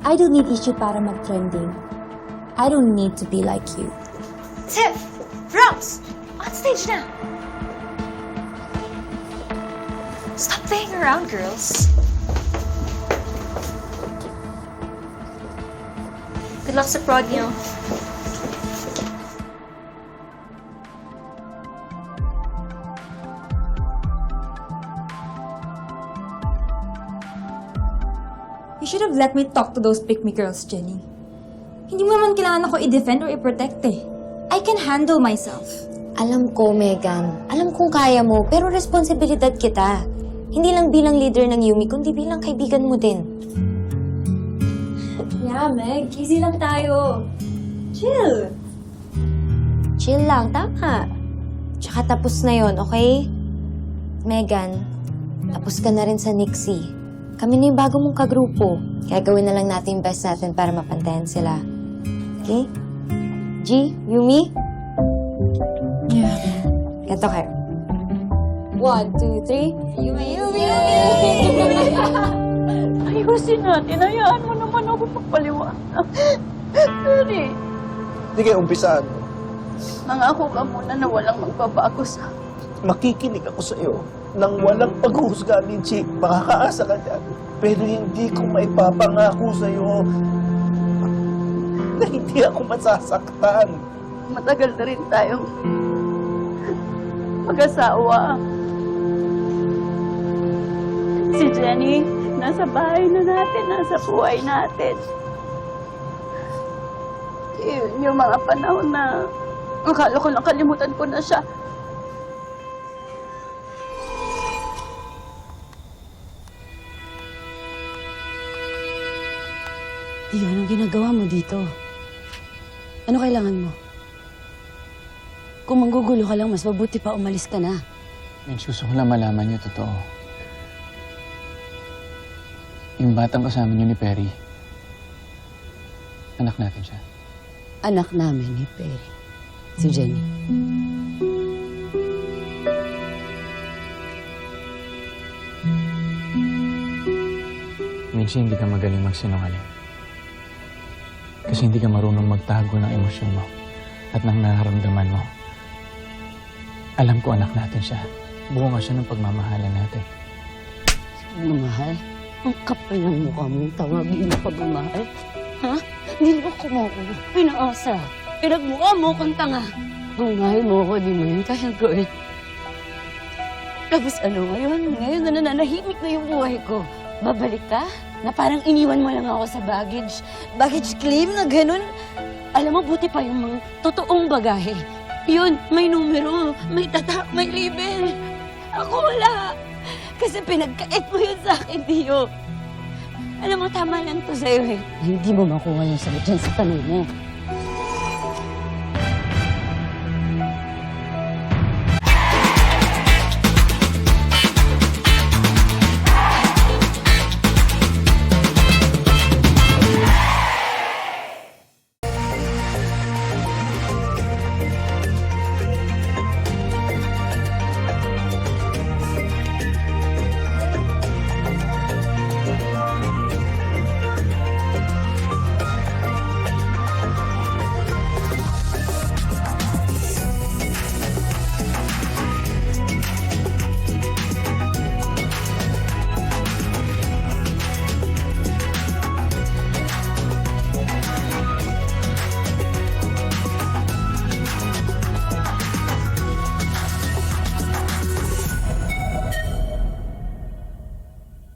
I don't need issue para mag-trending. I don't need to be like you. Tiff! Rose! On stage na! Stop playing around, girls. Good luck sa prod niyo. You should have let me talk to those pick-me girls, Jenny. Hindi mo naman kailangan ako i-defend or i-protect eh. I can handle myself. Alam ko, Megan. Alam kong kaya mo, pero responsibilidad kita. Hindi lang bilang leader ng Yumi, kundi bilang kaibigan mo din. Yeah, Meg. Easy lang tayo. Chill. Chill lang, tama. Tsaka tapos na yon, okay? Megan, tapos ka na rin sa Nixie. Kami na yung bago mong kagrupo. Kaya gawin na lang natin yung best natin para mapantayan sila. Okay? G, Yumi? Yeah. Ganto kayo. 1, 2, 3. Yumi, Yumi, Ayusin natin. Hayaan mo naman ako magpaliwanag. Sorry. Hindi kayo umpisaan. Nangako ka muna na walang magbabago sa... Makikinig ako sa iyo nang walang paghuhusga ni Chick. Makakaasa ka dyan. Pero hindi ko maipapangako sa iyo na hindi ako masasaktan. Matagal na rin tayong mag-asawa. Si Jenny, nasa bahay na natin, nasa buhay natin. Yun yung mga panahon na akala ko nakalimutan ko na siya. Tio, anong ginagawa mo dito? Ano kailangan mo? Kung manggugulo ka lang, mas mabuti pa umalis ka na. Minch, gusto ko lang malaman niyo totoo. Yung batang kasama niyo ni Perry, anak natin siya. Anak namin ni Perry. Si Jenny. Minch, hindi ka magaling magsinungaling. Kasi hindi ka marunong magtago ng emosyon mo at ng nararamdaman mo. Alam ko anak natin siya. Bunga siya ng pagmamahalan natin. Pagmamahal? Ang kapal ng mukha mong tawagin na pagmamahal. Ha? Niloko mo ako. Pinaasa. Pinagmukha mo kong tanga. Kung mahal mo ako, di mo yun kayang gawin. Tapos ano ngayon? Ngayon na nananahimik na yung buhay ko. Babalik ka? Na parang iniwan mo lang ako sa baggage. Baggage claim na ganun. Alam mo, buti pa yung mga totoong bagahe. Yun, may numero, may tatak, may label. Ako wala. Kasi pinagkait mo yun sa akin, Tio. Alam mo, tama lang to sa'yo eh. Hindi mo makuha yung sagot dyan sa tanong mo.